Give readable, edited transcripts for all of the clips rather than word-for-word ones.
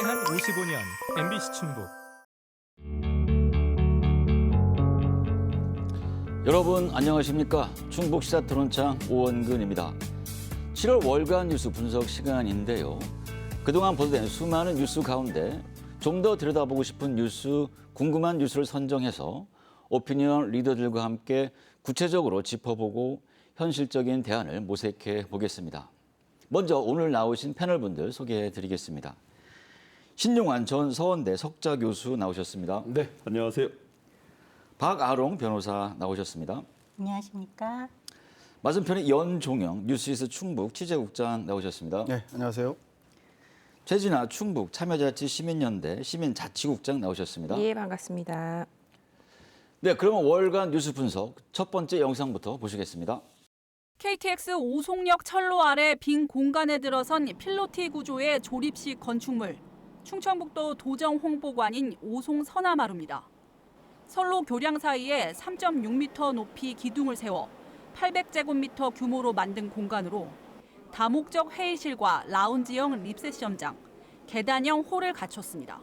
지난 55년 MBC 충북. 여러분 안녕하십니까? 충북 시사토론창 오원근입니다. 7월 월간 뉴스 분석 시간인데요. 그동안 보도된 수많은 뉴스 가운데 좀 더 들여다보고 싶은 뉴스, 궁금한 뉴스를 선정해서 오피니언 리더들과 함께 구체적으로 짚어보고 현실적인 대안을 모색해 보겠습니다. 먼저 오늘 나오신 패널분들 소개해 드리겠습니다. 신용환 전 서원대 석좌 교수 나오셨습니다. 네, 안녕하세요. 박아롱 변호사 나오셨습니다. 안녕하십니까. 맞은편에 연종영 뉴스이스 충북 취재국장 나오셨습니다. 네, 안녕하세요. 최진아 충북 참여자치 시민연대 시민자치국장 나오셨습니다. 예, 반갑습니다. 네, 그러면 월간 뉴스 분석 첫 번째 영상부터 보시겠습니다. KTX 오송역 철로 아래 빈 공간에 들어선 필로티 구조의 조립식 건축물. 충청북도 도정 홍보관인 오송 서나마루입니다. 선로 교량 사이에 3.6m 높이 기둥을 세워 800제곱미터 규모로 만든 공간으로 다목적 회의실과 라운지형 리셉션장, 계단형 홀을 갖췄습니다.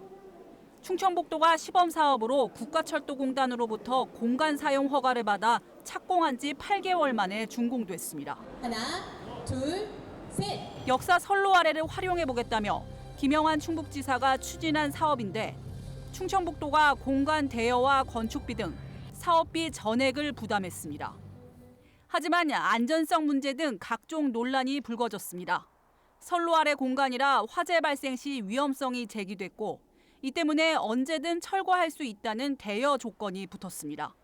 충청북도가 시범 사업으로 국가철도공단으로부터 공간 사용 허가를 받아 착공한 지 8개월 만에 준공됐습니다. 하나, 둘, 셋. 역사 선로 아래를 활용해 보겠다며 김영환 충북지사가 추진한 사업인데 충청북도가 공간 대여와 건축비 등 사업비 전액을 부담했습니다. 하지만 안전성 문제 등 각종 논란이 불거졌습니다. 선로 아래 공간이라 화재 발생 시 위험성이 제기됐고 이 때문에 언제든 철거할 수 있다는 대여 조건이 붙었습니다.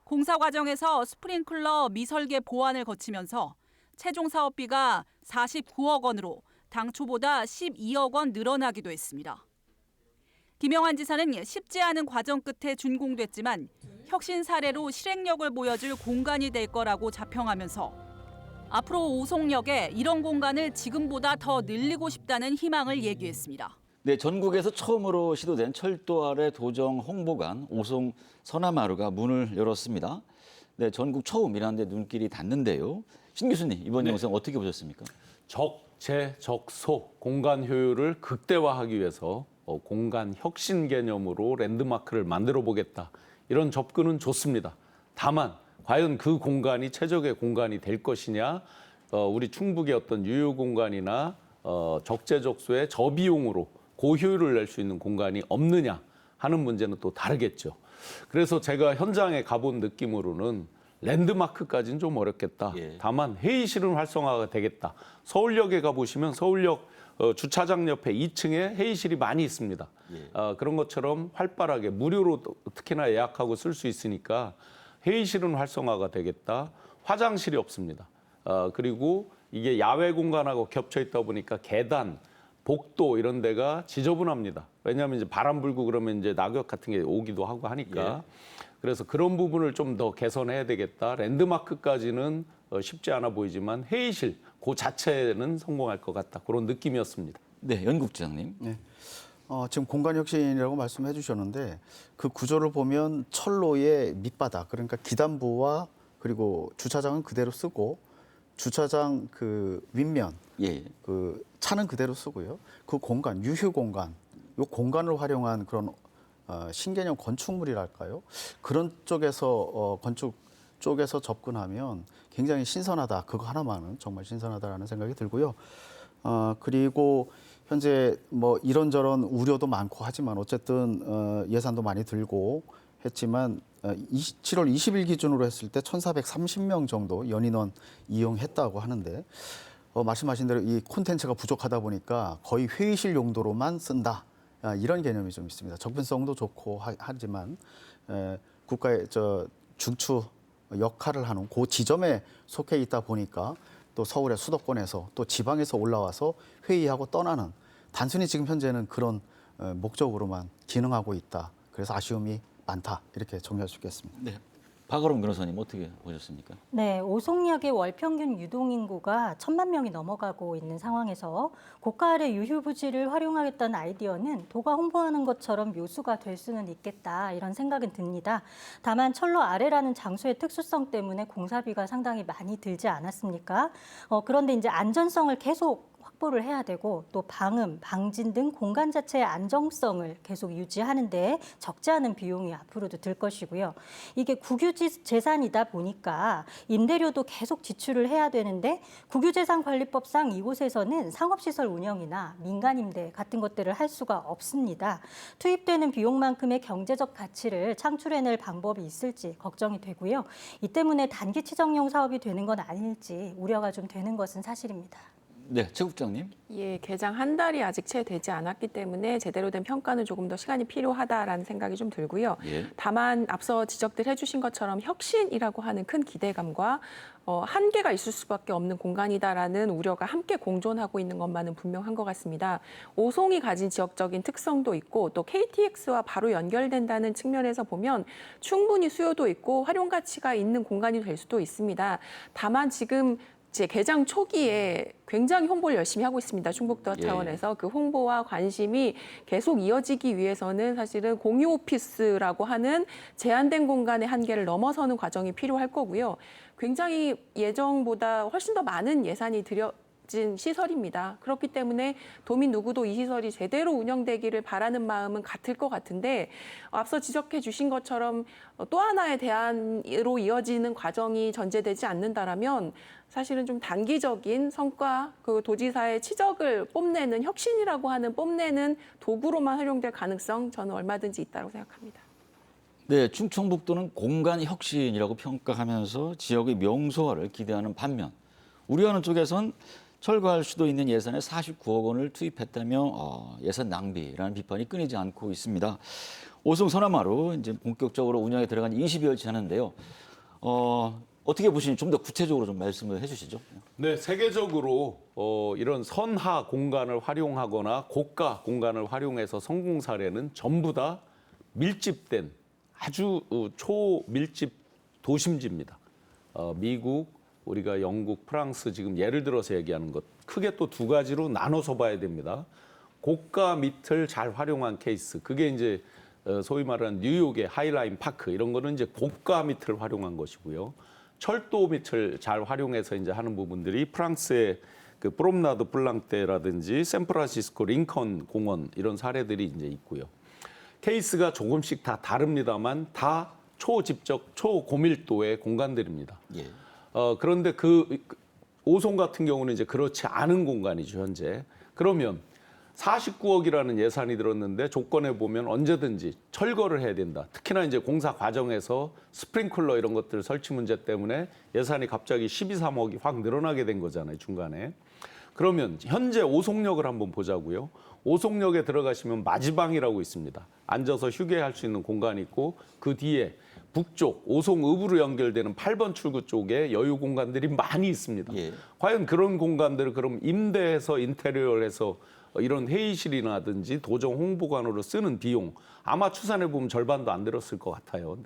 공사 과정에서 스프링클러 미설계 보완을 거치면서 최종 사업비가 49억 원으로 당초보다 12억 원 늘어나기도 했습니다. 김영환 지사는 쉽지 않은 과정 끝에 준공됐지만 혁신 사례로 실행력을 보여줄 공간이 될 거라고 자평하면서 앞으로 오송역에 이런 공간을 지금보다 더 늘리고 싶다는 희망을 얘기했습니다. 네, 전국에서 처음으로 시도된 철도 아래 도정 홍보관 오송 서나마루가 문을 열었습니다. 네, 전국 처음이라는데 눈길이 닿는데요. 신 교수님, 이번 영상 어떻게 보셨습니까? 적재적소 공간 효율을 극대화하기 위해서 공간 혁신 개념으로 랜드마크를 만들어 보겠다. 이런 접근은 좋습니다. 다만 과연 그 공간이 최적의 공간이 될 것이냐, 우리 충북의 어떤 유휴 공간이나 적재적소의 저비용으로 고효율을 낼 수 있는 공간이 없느냐 하는 문제는 또 다르겠죠. 그래서 제가 현장에 가본 느낌으로는 랜드마크까지는 좀 어렵겠다. 예. 다만 회의실은 활성화가 되겠다. 서울역에 가보시면 서울역 주차장 옆에 2층에 회의실이 많이 있습니다. 예. 그런 것처럼 활발하게 무료로 특히나 예약하고 쓸 수 있으니까 회의실은 활성화가 되겠다. 화장실이 없습니다. 그리고 이게 야외 공간하고 겹쳐 있다 보니까 계단, 복도 이런 데가 지저분합니다. 왜냐하면 이제 바람 불고 그러면 이제 낙엽 같은 게 오기도 하고 하니까. 예. 그래서 그런 부분을 좀 더 개선해야 되겠다. 랜드마크까지는 쉽지 않아 보이지만 회의실 그 자체는 성공할 것 같다. 그런 느낌이었습니다. 네, 연국장님. 네. 지금 공간 혁신이라고 말씀해 주셨는데 그 구조를 보면 철로의 밑바닥, 그러니까 기단부와 그리고 주차장은 그대로 쓰고 주차장 그 윗면, 예. 그 차는 그대로 쓰고요. 그 공간, 유휴 공간, 요 공간을 활용한 그런 신개념 건축물이랄까요? 그런 쪽에서 건축 쪽에서 접근하면 굉장히 신선하다. 그거 하나만은 정말 신선하다라는 생각이 들고요. 그리고 현재 뭐 이런저런 우려도 많고 하지만 어쨌든 예산도 많이 들고 했지만 7월 20일 기준으로 했을 때 1,430명 정도 연인원 이용했다고 하는데 말씀하신 대로 이 콘텐츠가 부족하다 보니까 거의 회의실 용도로만 쓴다. 이런 개념이 좀 있습니다. 접근성도 좋고 하지만 국가의 중추 역할을 하는 그 지점에 속해 있다 보니까 또 서울의 수도권에서 또 지방에서 올라와서 회의하고 떠나는 단순히 지금 현재는 그런 목적으로만 기능하고 있다. 그래서 아쉬움이 많다. 이렇게 정리할 수 있겠습니다. 네. 박아롱 변호사님 어떻게 보셨습니까? 네, 오송역의 월 평균 유동 인구가 1,000만 명이 넘어가고 있는 상황에서 고가 아래 유휴 부지를 활용하겠다는 아이디어는 도가 홍보하는 것처럼 묘수가 될 수는 있겠다 이런 생각은 듭니다. 다만 철로 아래라는 장소의 특수성 때문에 공사비가 상당히 많이 들지 않았습니까? 그런데 이제 안전성을 계속 확보를 해야 되고 또 방음, 방진 등 공간 자체의 안정성을 계속 유지하는 데 적지 않은 비용이 앞으로도 들 것이고요. 이게 국유지 재산이다 보니까 임대료도 계속 지출을 해야 되는데 국유재산관리법상 이곳에서는 상업시설 운영이나 민간임대 같은 것들을 할 수가 없습니다. 투입되는 비용만큼의 경제적 가치를 창출해낼 방법이 있을지 걱정이 되고요. 이 때문에 단기 치정용 사업이 되는 건 아닐지 우려가 좀 되는 것은 사실입니다. 네, 최 국장님. 예, 개장 한 달이 아직 채 되지 않았기 때문에 제대로 된 평가는 조금 더 시간이 필요하다라는 생각이 좀 들고요. 예. 다만 앞서 지적들 해주신 것처럼 혁신이라고 하는 큰 기대감과 한계가 있을 수밖에 없는 공간이다라는 우려가 함께 공존하고 있는 것만은 분명한 것 같습니다. 오송이 가진 지역적인 특성도 있고 또 KTX와 바로 연결된다는 측면에서 보면 충분히 수요도 있고 활용 가치가 있는 공간이 될 수도 있습니다. 다만 지금 이제 개장 초기에 굉장히 홍보를 열심히 하고 있습니다. 충북도 차원에서 그 홍보와 관심이 계속 이어지기 위해서는 사실은 공유 오피스라고 하는 제한된 공간의 한계를 넘어서는 과정이 필요할 거고요. 굉장히 예정보다 훨씬 더 많은 예산이 들여진 시설입니다. 그렇기 때문에 도민 누구도 이 시설이 제대로 운영되기를 바라는 마음은 같을 것 같은데 앞서 지적해 주신 것처럼 또 하나의 대안으로 이어지는 과정이 전제되지 않는다라면 사실은 좀 단기적인 성과, 그 도지사의 치적을 뽐내는 혁신이라고 하는 뽐내는 도구로만 활용될 가능성 저는 얼마든지 있다고 생각합니다. 네, 충청북도는 공간 혁신이라고 평가하면서 지역의 명소화를 기대하는 반면 우려하는 쪽에선 철거할 수도 있는 예산에 49억 원을 투입했다며 예산 낭비라는 비판이 끊이지 않고 있습니다. 오송 서남마루 이제 본격적으로 운영에 들어간 20여일치 하는데요. 어떻게 보시는지 좀 더 구체적으로 좀 말씀을 해주시죠. 네, 세계적으로 이런 선하 공간을 활용하거나 고가 공간을 활용해서 성공 사례는 전부 다 밀집된 아주 초밀집 도심지입니다. 미국, 우리가 영국, 프랑스 지금 예를 들어서 얘기하는 것 크게 또 두 가지로 나눠서 봐야 됩니다. 고가 밑을 잘 활용한 케이스, 그게 이제 소위 말하는 뉴욕의 하이라인 파크 이런 거는 이제 고가 밑을 활용한 것이고요. 철도 밑을 잘 활용해서 이제 하는 부분들이 프랑스의 그 프롬나드 블랑테라든지 샌프란시스코 링컨 공원 이런 사례들이 이제 있고요. 케이스가 조금씩 다 다릅니다만 다 초집적, 초고밀도의 공간들입니다. 예. 그런데 그 오송 같은 경우는 이제 그렇지 않은 공간이죠, 현재. 그러면 49억이라는 예산이 들었는데 조건에 보면 언제든지 철거를 해야 된다. 특히나 이제 공사 과정에서 스프링클러 이런 것들 설치 문제 때문에 예산이 갑자기 12, 3억이 확 늘어나게 된 거잖아요, 중간에. 그러면 현재 오송역을 한번 보자고요. 오송역에 들어가시면 마지방이라고 있습니다. 앉아서 휴게할 수 있는 공간이 있고 그 뒤에 북쪽 오송읍으로 연결되는 8번 출구 쪽에 여유 공간들이 많이 있습니다. 예. 과연 그런 공간들을 그럼 임대해서 인테리어를 해서 이런 회의실이라든지 도정 홍보관으로 쓰는 비용 아마 추산해 보면 절반도 안 들었을 것 같아요.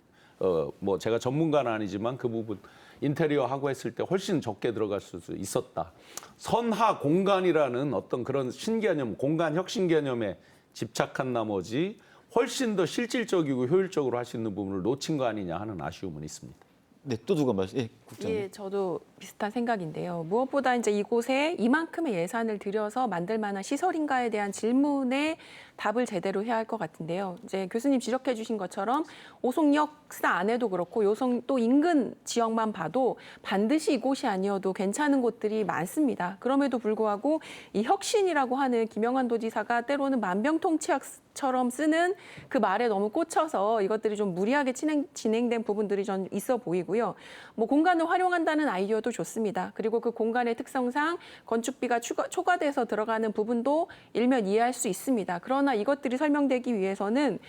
뭐 제가 전문가는 아니지만 그 부분 인테리어 하고 했을 때 훨씬 적게 들어갈 수 있었다. 선하 공간이라는 어떤 그런 신개념, 공간 혁신 개념에 집착한 나머지 훨씬 더 실질적이고 효율적으로 할 수 있는 부분을 놓친 거 아니냐 하는 아쉬움은 있습니다. 네, 또 누가 말씀? 예, 국장님. 예, 저도 비슷한 생각인데요. 무엇보다 이제 이곳에 이만큼의 예산을 들여서 만들 만한 시설인가에 대한 질문에 답을 제대로 해야 할 것 같은데요. 이제 교수님 지적해 주신 것처럼 오송역사 안에도 그렇고 요송 또 인근 지역만 봐도 반드시 이곳이 아니어도 괜찮은 곳들이 많습니다. 그럼에도 불구하고 이 혁신이라고 하는 김영환 도지사가 때로는 만병통치약처럼 쓰는 그 말에 너무 꽂혀서 이것들이 좀 무리하게 진행된 부분들이 전 있어 보이고요. 뭐 공간을 활용한다는 아이디어도 좋습니다. 그리고 그 공간의 특성상 건축비가 초과돼서 들어가는 부분도 일면 이해할 수 있습니다. 그러나 이것들이 설명되기 위해서는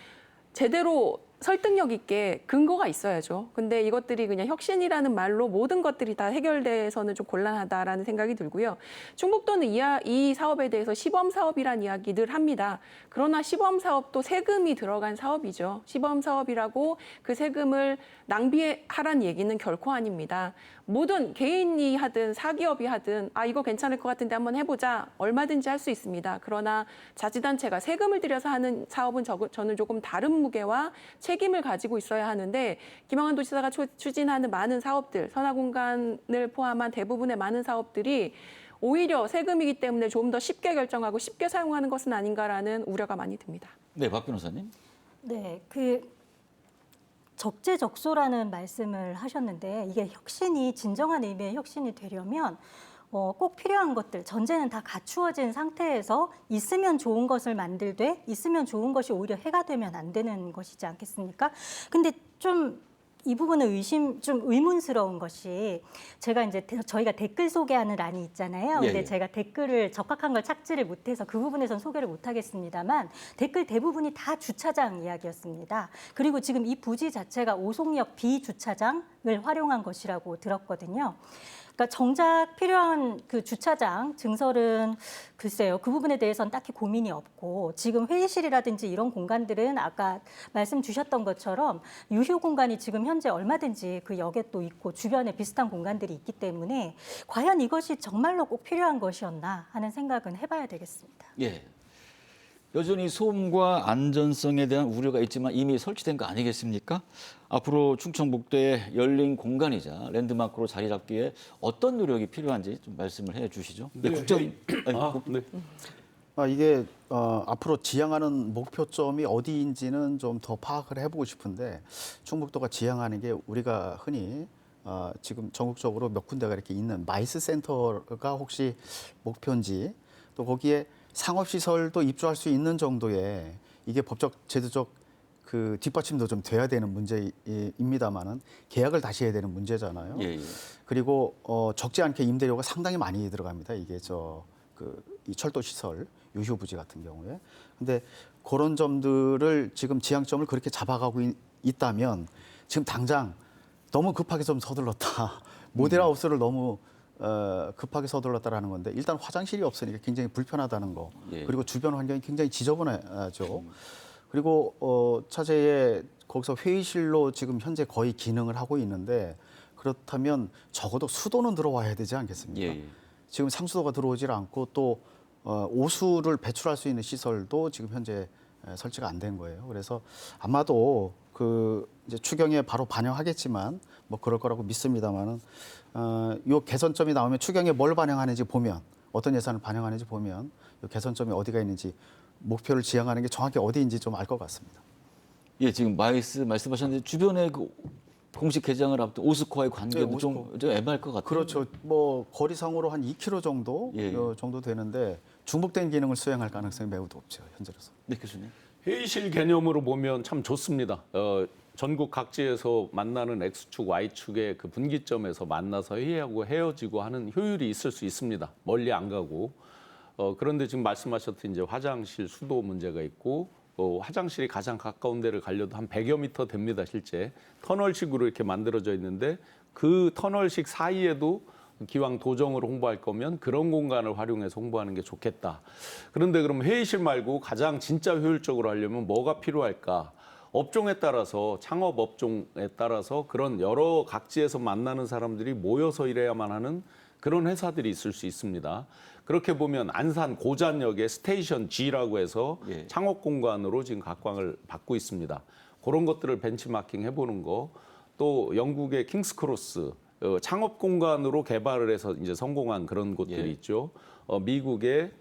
제대로 설득력 있게 근거가 있어야죠. 근데 이것들이 그냥 혁신이라는 말로 모든 것들이 다 해결돼서는 좀 곤란하다라는 생각이 들고요. 충북도는 이 사업에 대해서 시범 사업이란 이야기 늘 합니다. 그러나 시범 사업도 세금이 들어간 사업이죠. 시범 사업이라고 그 세금을 낭비하란 얘기는 결코 아닙니다. 모든 개인이 하든 사기업이 하든 이거 괜찮을 것 같은데 한번 해보자 얼마든지 할 수 있습니다. 그러나 자치단체가 세금을 들여서 하는 사업은 저는 조금 다른 무게와 책임을 가지고 있어야 하는데 김영환 도지사가 추진하는 많은 사업들, 선화공간을 포함한 대부분의 많은 사업들이 오히려 세금이기 때문에 좀 더 쉽게 결정하고 쉽게 사용하는 것은 아닌가라는 우려가 많이 듭니다. 네, 박 변호사님. 네, 적재적소라는 말씀을 하셨는데 이게 혁신이 진정한 의미의 혁신이 되려면 꼭 필요한 것들, 전제는 다 갖추어진 상태에서 있으면 좋은 것을 만들되 있으면 좋은 것이 오히려 해가 되면 안 되는 것이지 않겠습니까? 근데 좀 이 부분은 좀 의문스러운 것이 제가 이제 저희가 댓글 소개하는 란이 있잖아요. 근데 예. 제가 댓글을 적합한 걸 찾지를 못해서 그 부분에선 소개를 못 하겠습니다만 댓글 대부분이 다 주차장 이야기였습니다. 그리고 지금 이 부지 자체가 오송역 비주차장을 활용한 것이라고 들었거든요. 그러니까 정작 필요한 그 주차장 증설은 글쎄요. 그 부분에 대해서는 딱히 고민이 없고 지금 회의실이라든지 이런 공간들은 아까 말씀 주셨던 것처럼 유휴 공간이 지금 현재 얼마든지 그 역에 또 있고 주변에 비슷한 공간들이 있기 때문에 과연 이것이 정말로 꼭 필요한 것이었나 하는 생각은 해봐야 되겠습니다. 예. 여전히 소음과 안전성에 대한 우려가 있지만 이미 설치된 거 아니겠습니까? 앞으로 충청북도의 열린 공간이자 랜드마크로 자리 잡기 위해 어떤 노력이 필요한지 좀 말씀을 해 주시죠. 네, 국장님. 네. 이게 앞으로 지향하는 목표점이 어디인지는 좀 더 파악을 해보고 싶은데 충북도가 지향하는 게 우리가 흔히 지금 전국적으로 몇 군데가 이렇게 있는 마이스 센터가 혹시 목표인지 또 거기에 상업시설도 입주할 수 있는 정도의 이게 법적, 제도적 그 뒷받침도 좀 돼야 되는 문제입니다만은 계약을 다시 해야 되는 문제잖아요. 예, 예. 그리고 적지 않게 임대료가 상당히 많이 들어갑니다. 이게 이 철도 시설 유휴 부지 같은 경우에. 근데 그런 점들을 지금 지향점을 그렇게 잡아가고 있다면 지금 당장 너무 급하게 좀 서둘렀다. 모델하우스를 너무 급하게 서둘렀다라는 건데 일단 화장실이 없으니까 굉장히 불편하다는 거. 예. 그리고 주변 환경이 굉장히 지저분하죠. 그리고 차제에 거기서 회의실로 지금 현재 거의 기능을 하고 있는데 그렇다면 적어도 수도는 들어와야 되지 않겠습니까? 예, 예. 지금 상수도가 들어오질 않고 또 오수를 배출할 수 있는 시설도 지금 현재 설치가 안 된 거예요. 그래서 아마도 이제 추경에 바로 반영하겠지만 뭐 그럴 거라고 믿습니다만은 요 개선점이 나오면 추경에 뭘 반영하는지 보면 어떤 예산을 반영하는지 보면 요 개선점이 어디가 있는지 목표를 지향하는 게 정확히 어디인지 좀 알 것 같습니다. 예, 지금 마이스 말씀하셨는데 주변에 그 공식 개장을 앞둔 오스코와의 관계도 네, 좀 애매할 것 같아요. 그렇죠. 뭐 거리상으로 한 2km 정도 예. 정도 되는데 중복된 기능을 수행할 가능성이 매우 높죠. 현재로서. 네, 교수님. 회의실 개념으로 보면 참 좋습니다. 전국 각지에서 만나는 X축, Y축의 그 분기점에서 만나서 회의하고 헤어지고 하는 효율이 있을 수 있습니다. 멀리 안 가고. 그런데 지금 말씀하셨듯이 이제 화장실 수도 문제가 있고 화장실이 가장 가까운 데를 가려도 한 100여 미터 됩니다, 실제. 터널식으로 이렇게 만들어져 있는데 그 터널식 사이에도 기왕 도정을 홍보할 거면 그런 공간을 활용해서 홍보하는 게 좋겠다. 그런데 그럼 회의실 말고 가장 진짜 효율적으로 하려면 뭐가 필요할까? 업종에 따라서, 창업 업종에 따라서 그런 여러 각지에서 만나는 사람들이 모여서 일해야만 하는 그런 회사들이 있을 수 있습니다. 그렇게 보면 안산 고잔역의 스테이션 G라고 해서 예. 창업 공간으로 지금 각광을 받고 있습니다. 그런 것들을 벤치마킹 해보는 거, 또 영국의 킹스크로스 창업 공간으로 개발을 해서 이제 성공한 그런 곳들이 예. 있죠. 미국의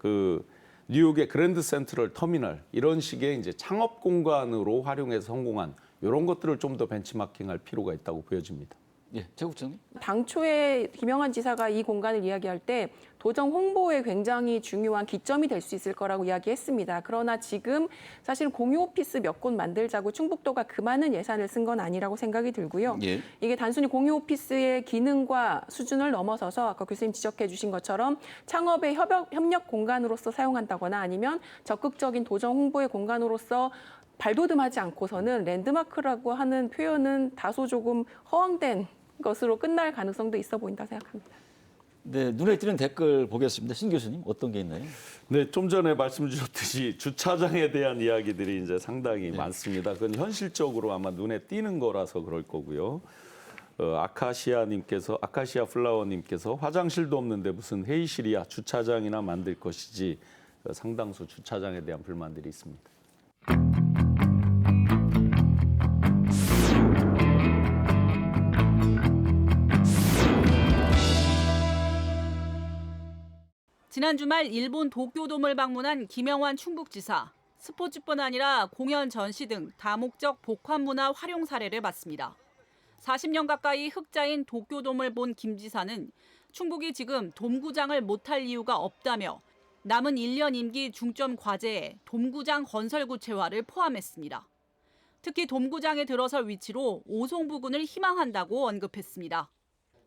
뉴욕의 그랜드 센트럴 터미널 이런 식의 이제 창업 공간으로 활용해서 성공한 이런 것들을 좀 더 벤치마킹할 필요가 있다고 보여집니다. 예, 최 국장님. 당초에 김영환 지사가 이 공간을 이야기할 때 도정 홍보에 굉장히 중요한 기점이 될 수 있을 거라고 이야기했습니다. 그러나 지금 사실 공유 오피스 몇 곳 만들자고 충북도가 그 많은 예산을 쓴 건 아니라고 생각이 들고요. 예. 이게 단순히 공유 오피스의 기능과 수준을 넘어서서 아까 교수님 지적해 주신 것처럼 창업의 협력 공간으로서 사용한다거나 아니면 적극적인 도정 홍보의 공간으로서 발돋움하지 않고서는 랜드마크라고 하는 표현은 다소 조금 허황된 것으로 끝날 가능성도 있어 보인다 생각합니다. 네, 눈에 띄는 댓글 보겠습니다. 신 교수님, 어떤 게 있나요? 네, 좀 전에 말씀 주셨듯이 주차장에 대한 이야기들이 이제 상당히 많습니다. 그건 현실적으로 아마 눈에 띄는 거라서 그럴 거고요. 아카시아 플라워님께서 화장실도 없는데 무슨 회의실이야 주차장이나 만들 것이지 상당수 주차장에 대한 불만들이 있습니다. 지난 주말 일본 도쿄돔을 방문한 김영환 충북지사. 스포츠뿐 아니라 공연, 전시 등 다목적 복합 문화 활용 사례를 봤습니다. 40년 가까이 흑자인 도쿄돔을 본 김 지사는 충북이 지금 돔구장을 못할 이유가 없다며 남은 1년 임기 중점 과제에 돔구장 건설 구체화를 포함했습니다. 특히 돔구장에 들어설 위치로 오송 부근을 희망한다고 언급했습니다.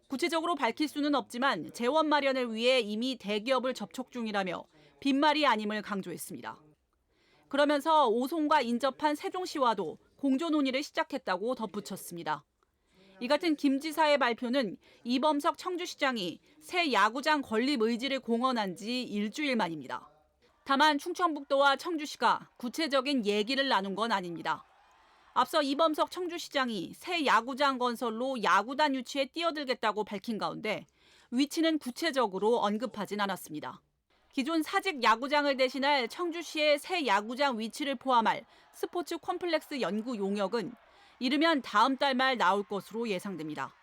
구체적으로 밝힐 수는 없지만 재원 마련을 위해 이미 대기업을 접촉 중이라며 빈말이 아님을 강조했습니다. 그러면서 오송과 인접한 세종시와도 공조 논의를 시작했다고 덧붙였습니다. 이 같은 김 지사의 발표는 이범석 청주시장이 새 야구장 건립 의지를 공언한 지 일주일 만입니다. 다만 충청북도와 청주시가 구체적인 얘기를 나눈 건 아닙니다. 앞서 이범석 청주시장이 새 야구장 건설로 야구단 유치에 뛰어들겠다고 밝힌 가운데 위치는 구체적으로 언급하진 않았습니다. 기존 사직 야구장을 대신할 청주시의 새 야구장 위치를 포함할 스포츠 콤플렉스 연구 용역은 이르면 다음 달 말 나올 것으로 예상됩니다.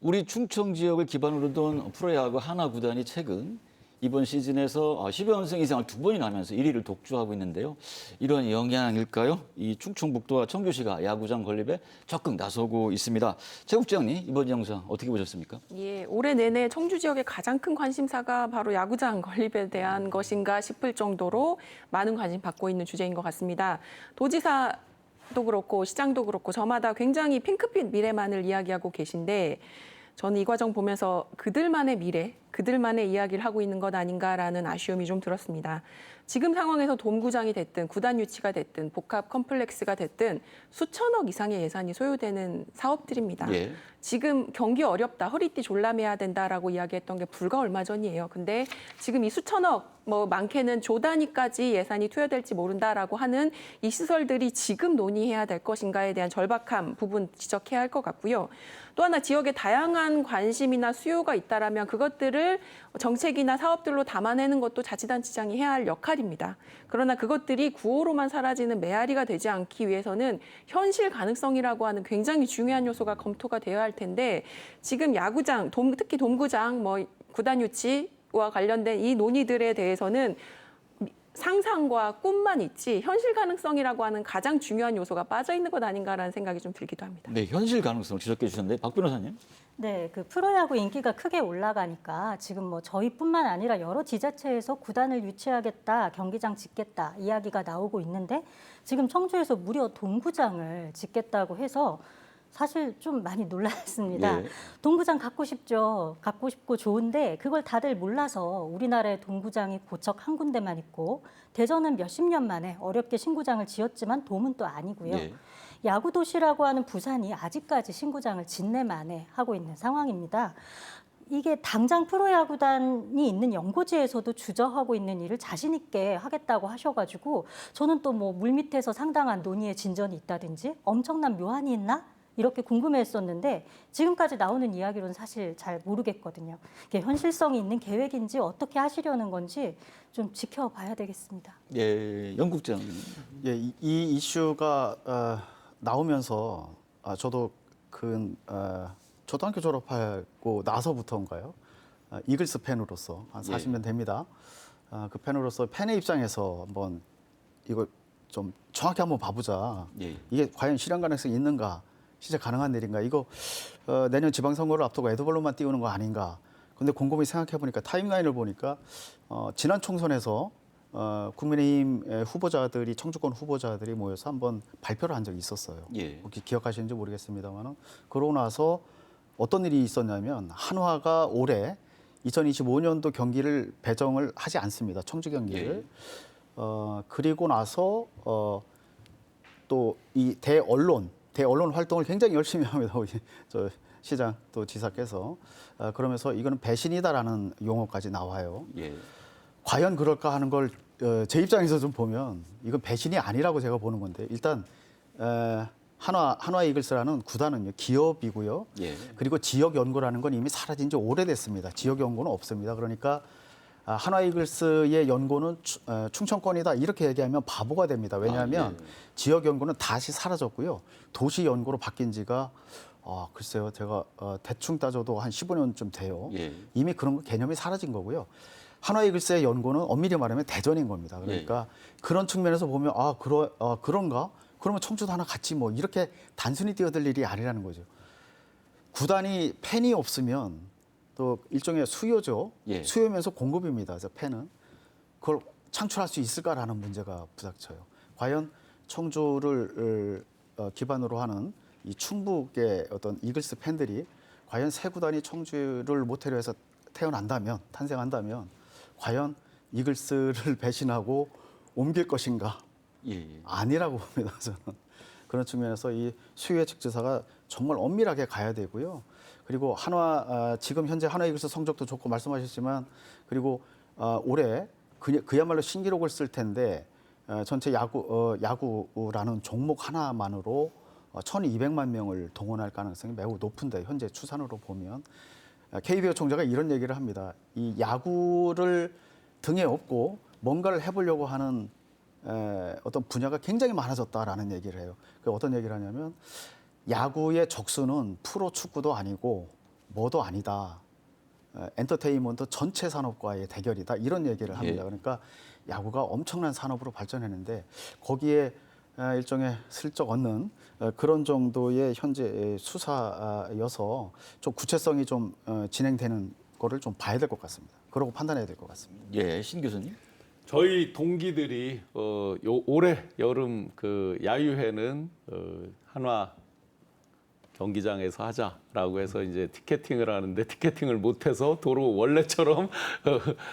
우리 충청 지역을 기반으로 둔 프로야구 하나 구단이 최근 이번 시즌에서 10연승 이상을 2번이나 하면서 1위를 독주하고 있는데요. 이런 영향일까요? 이 충청북도와 청주시가 야구장 건립에 적극 나서고 있습니다. 최 국장님, 이번 영상 어떻게 보셨습니까? 예, 올해 내내 청주 지역의 가장 큰 관심사가 바로 야구장 건립에 대한 것인가 싶을 정도로 많은 관심 받고 있는 주제인 것 같습니다. 도지사도 그렇고 시장도 그렇고 저마다 굉장히 핑크빛 미래만을 이야기하고 계신데 저는 이 과정 보면서 그들만의 미래, 그들만의 이야기를 하고 있는 것 아닌가라는 아쉬움이 좀 들었습니다. 지금 상황에서 돔구장이 됐든 구단 유치가 됐든 복합 컴플렉스가 됐든 수천억 이상의 예산이 소요되는 사업들입니다. 예. 지금 경기 어렵다, 허리띠 졸라매야 된다라고 이야기했던 게 불과 얼마 전이에요. 근데 지금 이 수천억, 많게는 조 단위까지 예산이 투여될지 모른다라고 하는 이 시설들이 지금 논의해야 될 것인가에 대한 절박함 부분 지적해야 할 것 같고요. 또 하나 지역에 다양한 관심이나 수요가 있다라면 그것들을 정책이나 사업들로 담아내는 것도 자치단체장이 해야 할 역할입니다. 그러나 그것들이 구호로만 사라지는 메아리가 되지 않기 위해서는 현실 가능성이라고 하는 굉장히 중요한 요소가 검토가 되어야 할 텐데 지금 야구장, 특히 돔구장, 구단 유치와 관련된 이 논의들에 대해서는 상상과 꿈만 있지 현실 가능성이라고 하는 가장 중요한 요소가 빠져 있는 것 아닌가라는 생각이 좀 들기도 합니다. 네, 현실 가능성을 지적해 주셨는데 박 변호사님. 네, 그 프로야구 인기가 크게 올라가니까 지금 저희뿐만 아니라 여러 지자체에서 구단을 유치하겠다, 경기장 짓겠다 이야기가 나오고 있는데 지금 청주에서 무려 돔구장을 짓겠다고 해서 사실 좀 많이 놀랐습니다. 예. 동구장 갖고 싶죠. 갖고 싶고 좋은데 그걸 다들 몰라서 우리나라에 동구장이 고척 한 군데만 있고 대전은 몇십 년 만에 어렵게 신구장을 지었지만 돔은 또 아니고요. 예. 야구 도시라고 하는 부산이 아직까지 신구장을 짓내 만에 하고 있는 상황입니다. 이게 당장 프로야구단이 있는 연고지에서도 주저하고 있는 일을 자신 있게 하겠다고 하셔가지고 저는 또 물밑에서 상당한 논의의 진전이 있다든지 엄청난 묘안이 있나? 이렇게 궁금해했었는데 지금까지 나오는 이야기로는 사실 잘 모르겠거든요. 이게 현실성이 있는 계획인지 어떻게 하시려는 건지 좀 지켜봐야 되겠습니다. 예, 영 국장. 예, 이 이슈가 나오면서 저도 초등학교 졸업하고 나서부터인가요? 이글스 팬으로서 한 40년 됩니다. 그 팬으로서 팬의 입장에서 한번 이거 좀 정확히 한번 봐보자. 예. 이게 과연 실현 가능성이 있는가? 진짜 가능한 일인가? 이거 내년 지방선거를 앞두고 에드벌론만 띄우는 거 아닌가? 근데 곰곰이 생각해 보니까 타임라인을 보니까 지난 총선에서 국민의힘 후보자들이 청주권 후보자들이 모여서 한번 발표를 한 적이 있었어요. 예. 혹시 기억하시는지 모르겠습니다만 그러고 나서 어떤 일이 있었냐면 한화가 올해 2025년도 경기를 배정을 하지 않습니다. 청주 경기를. 예. 그리고 나서 또 이 대언론 활동을 굉장히 열심히 합니다. 우리 저 시장 또 지사께서 그러면서 이거는 배신이다라는 용어까지 나와요. 예. 과연 그럴까 하는 걸 제 입장에서 좀 보면 이건 배신이 아니라고 제가 보는 건데 일단 한화 이글스라는 구단은요 기업이고요. 예. 그리고 지역 연고라는 건 이미 사라진 지 오래됐습니다. 지역 연고는 없습니다. 그러니까 한화 이글스의 연고는 충청권이다 이렇게 얘기하면 바보가 됩니다. 왜냐하면 예. 지역 연고는 다시 사라졌고요. 도시 연고로 바뀐 지가 글쎄요. 제가 대충 따져도 한 15년쯤 돼요. 예. 이미 그런 개념이 사라진 거고요. 한화 이글스의 연고는 엄밀히 말하면 대전인 겁니다. 그러니까 그런 측면에서 보면 그런가? 그러면 청주도 하나 같이 뭐 이렇게 단순히 뛰어들 일이 아니라는 거죠. 구단이 팬이 없으면 또 일종의 수요죠. 예. 수요면서 공급입니다. 그래서 팬은 그걸 창출할 수 있을까라는 문제가 부닥쳐요. 과연 청주를 기반으로 하는 이 충북의 어떤 이글스 팬들이 과연 새 구단이 청주를 모태로 해서 탄생한다면 과연 이글스를 배신하고 옮길 것인가? 예. 아니라고 봅니다. 저는 그런 측면에서 이 수요의 직지사가 정말 엄밀하게 가야 되고요. 그리고 지금 현재 한화 이글스 성적도 좋고 말씀하셨지만 그리고 올해 그야말로 신기록을 쓸 텐데 전체 야구라는 종목 하나만으로 1,200만 명을 동원할 가능성이 매우 높은데 현재 추산으로 보면 KBO 총재가 이런 얘기를 합니다. 이 야구를 등에 업고 뭔가를 해보려고 하는 어떤 분야가 굉장히 많아졌다라는 얘기를 해요. 어떤 얘기를 하냐면 야구의 적수는 프로 축구도 아니고 뭐도 아니다. 엔터테인먼트 전체 산업과의 대결이다. 이런 얘기를 합니다. 그러니까 야구가 엄청난 산업으로 발전했는데 거기에 일종의 슬쩍 얻는 그런 정도의 현재 수사여서 좀 구체성이 좀 진행되는 거를 좀 봐야 될 것 같습니다. 그러고 판단해야 될 것 같습니다. 예, 신 교수님. 저희 동기들이 올해 여름 그 야유회는 한화 경기장에서 하자라고 해서 이제 티켓팅을 하는데 티켓팅을 못해서 도로 원래처럼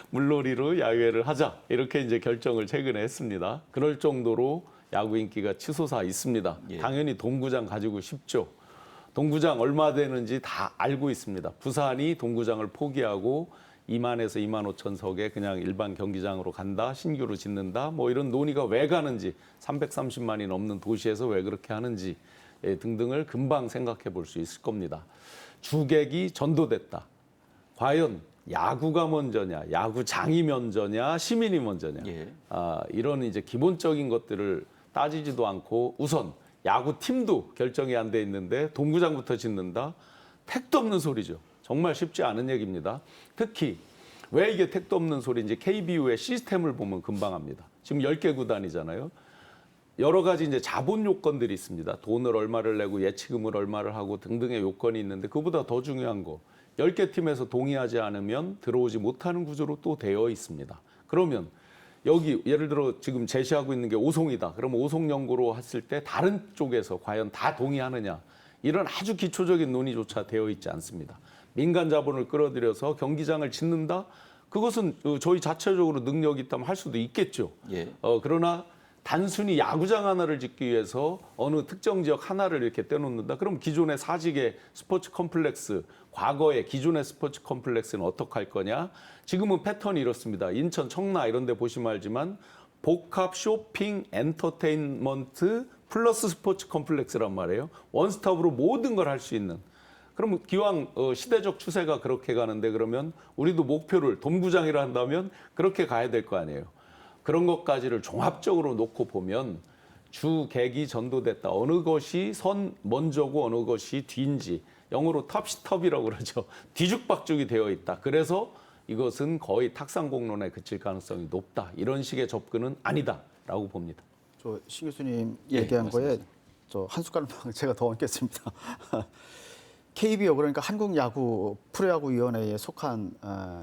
물놀이로 야유회를 하자 이렇게 이제 결정을 최근에 했습니다. 그럴 정도로 야구 인기가 치솟아 있습니다. 예. 당연히 동구장 가지고 싶죠. 동구장 얼마 되는지 다 알고 있습니다. 부산이 동구장을 포기하고 2만에서 2만 5천 석에 그냥 일반 경기장으로 간다, 신규로 짓는다, 뭐 이런 논의가 왜 가는지, 330만이 넘는 도시에서 왜 그렇게 하는지 등등을 금방 생각해 볼 수 있을 겁니다. 주객이 전도됐다. 과연 야구가 먼저냐, 야구장이 먼저냐, 시민이 먼저냐, 예. 이런 이제 기본적인 것들을 따지지도 않고 우선 야구팀도 결정이 안 돼 있는데 동구장부터 짓는다? 택도 없는 소리죠. 정말 쉽지 않은 얘기입니다. 특히 왜 이게 택도 없는 소리인지 KBO의 시스템을 보면 금방 압니다. 지금 10개 구단이잖아요. 여러 가지 이제 자본 요건들이 있습니다. 돈을 얼마를 내고 예치금을 얼마를 하고 등등의 요건이 있는데 그보다 더 중요한 거 10개 팀에서 동의하지 않으면 들어오지 못하는 구조로 또 되어 있습니다. 그러면 여기 예를 들어 지금 제시하고 있는 게 오송이다. 그러면 오송 연구로 했을 때 다른 쪽에서 과연 다 동의하느냐. 이런 아주 기초적인 논의조차 되어 있지 않습니다. 민간 자본을 끌어들여서 경기장을 짓는다? 그것은 저희 자체적으로 능력이 있다면 할 수도 있겠죠. 예. 그러나 단순히 야구장 하나를 짓기 위해서 어느 특정 지역 하나를 이렇게 떼놓는다? 그럼 기존의 사직의 스포츠 컴플렉스, 과거의 기존의 스포츠 컴플렉스는 어떻게 할 거냐? 지금은 패턴이 이렇습니다. 인천, 청라 이런 데 보시면 알지만 복합 쇼핑, 엔터테인먼트 플러스 스포츠 컴플렉스란 말이에요. 원스톱으로 모든 걸 할 수 있는. 그럼 기왕 시대적 추세가 그렇게 가는데 그러면 우리도 목표를 동구장이라 한다면 그렇게 가야 될 거 아니에요. 그런 것까지를 종합적으로 놓고 보면 주객이 전도됐다. 어느 것이 먼저고 어느 것이 뒤인지 영어로 탑시톱이라고 그러죠. 뒤죽박죽이 되어 있다. 그래서 이것은 거의 탁상공론에 그칠 가능성이 높다. 이런 식의 접근은 아니다라고 봅니다. 신 교수님 예, 얘기한 말씀하세요. 거에 한 숟가락 제가 더 얹겠습니다. KBO 그러니까 한국야구 프로야구위원회에 속한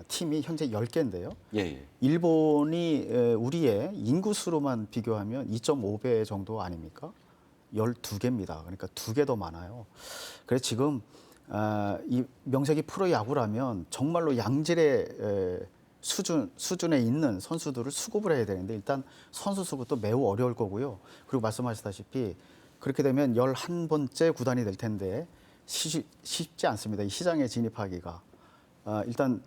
팀이 현재 10개인데요. 예. 일본이 우리의 인구수로만 비교하면 2.5배 정도 아닙니까? 12개입니다. 그러니까 2개 더 많아요. 그래서 지금 이 명색이 프로야구라면 정말로 양질의 수준에 있는 선수들을 수급을 해야 되는데 일단 선수 수급도 매우 어려울 거고요. 그리고 말씀하셨다시피 그렇게 되면 11번째 구단이 될 텐데 쉽지 않습니다. 이 시장에 진입하기가. 일단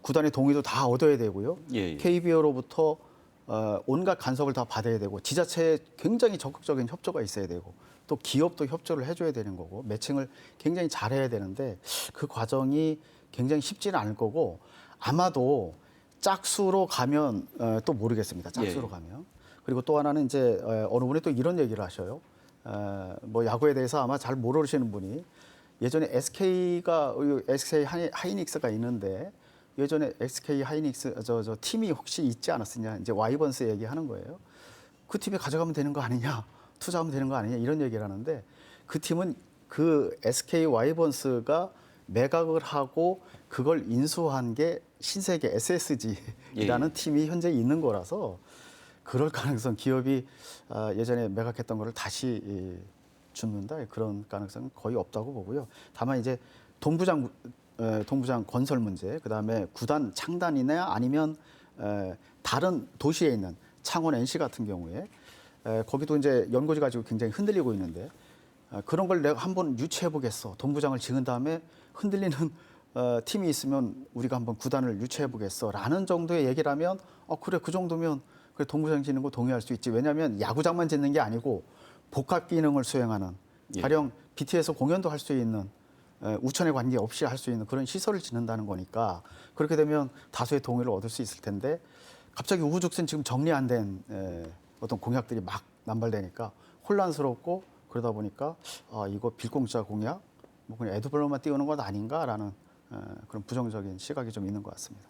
구단의 동의도 다 얻어야 되고요. 예. KBO로부터 온갖 간섭을 다 받아야 되고 지자체에 굉장히 적극적인 협조가 있어야 되고 또 기업도 협조를 해줘야 되는 거고 매칭을 굉장히 잘해야 되는데 그 과정이 굉장히 쉽지는 않을 거고 아마도 짝수로 가면 또 모르겠습니다. 짝수로 예. 가면. 그리고 또 하나는 이제 어느 분이 또 이런 얘기를 하셔요. 뭐 야구에 대해서 아마 잘 모르시는 분이 예전에 SK 하이닉스가 있는데 예전에 SK 하이닉스 저 팀이 혹시 있지 않았었냐 이제 와이번스 얘기하는 거예요. 그 팀에 가져가면 되는 거 아니냐, 투자하면 되는 거 아니냐 이런 얘기를 하는데 그 팀은 그 SK 와이번스가 매각을 하고 그걸 인수한 게 신세계 SSG라는 팀이 현재 있는 거라서 그럴 가능성 기업이 예전에 매각했던 거를 다시 줍는다 그런 가능성은 거의 없다고 보고요. 다만 이제 동부장 건설 문제, 그다음에 구단 창단이나 아니면 다른 도시에 있는 창원 NC 같은 경우에 거기도 이제 연고지 가지고 굉장히 흔들리고 있는데 그런 걸 내가 한번 유치해 보겠어. 동부장을 지은 다음에 흔들리는 팀이 있으면 우리가 한번 구단을 유치해 보겠어라는 정도의 얘기를 하면 그래 그 정도면 그래 동부장 짓는 거 동의할 수 있지. 왜냐하면 야구장만 짓는 게 아니고 복합 기능을 수행하는 가령 BTS 공연도 할 수 있는 우천에 관계없이 할 수 있는 그런 시설을 짓는다는 거니까 그렇게 되면 다수의 동의를 얻을 수 있을 텐데 갑자기 우후죽순 지금 정리 안 된 어떤 공약들이 막 남발되니까 혼란스럽고 그러다 보니까 이거 빌공짜 공약 뭐 그냥 애드블로만 띄우는 것 아닌가라는 그런 부정적인 시각이 좀 있는 것 같습니다.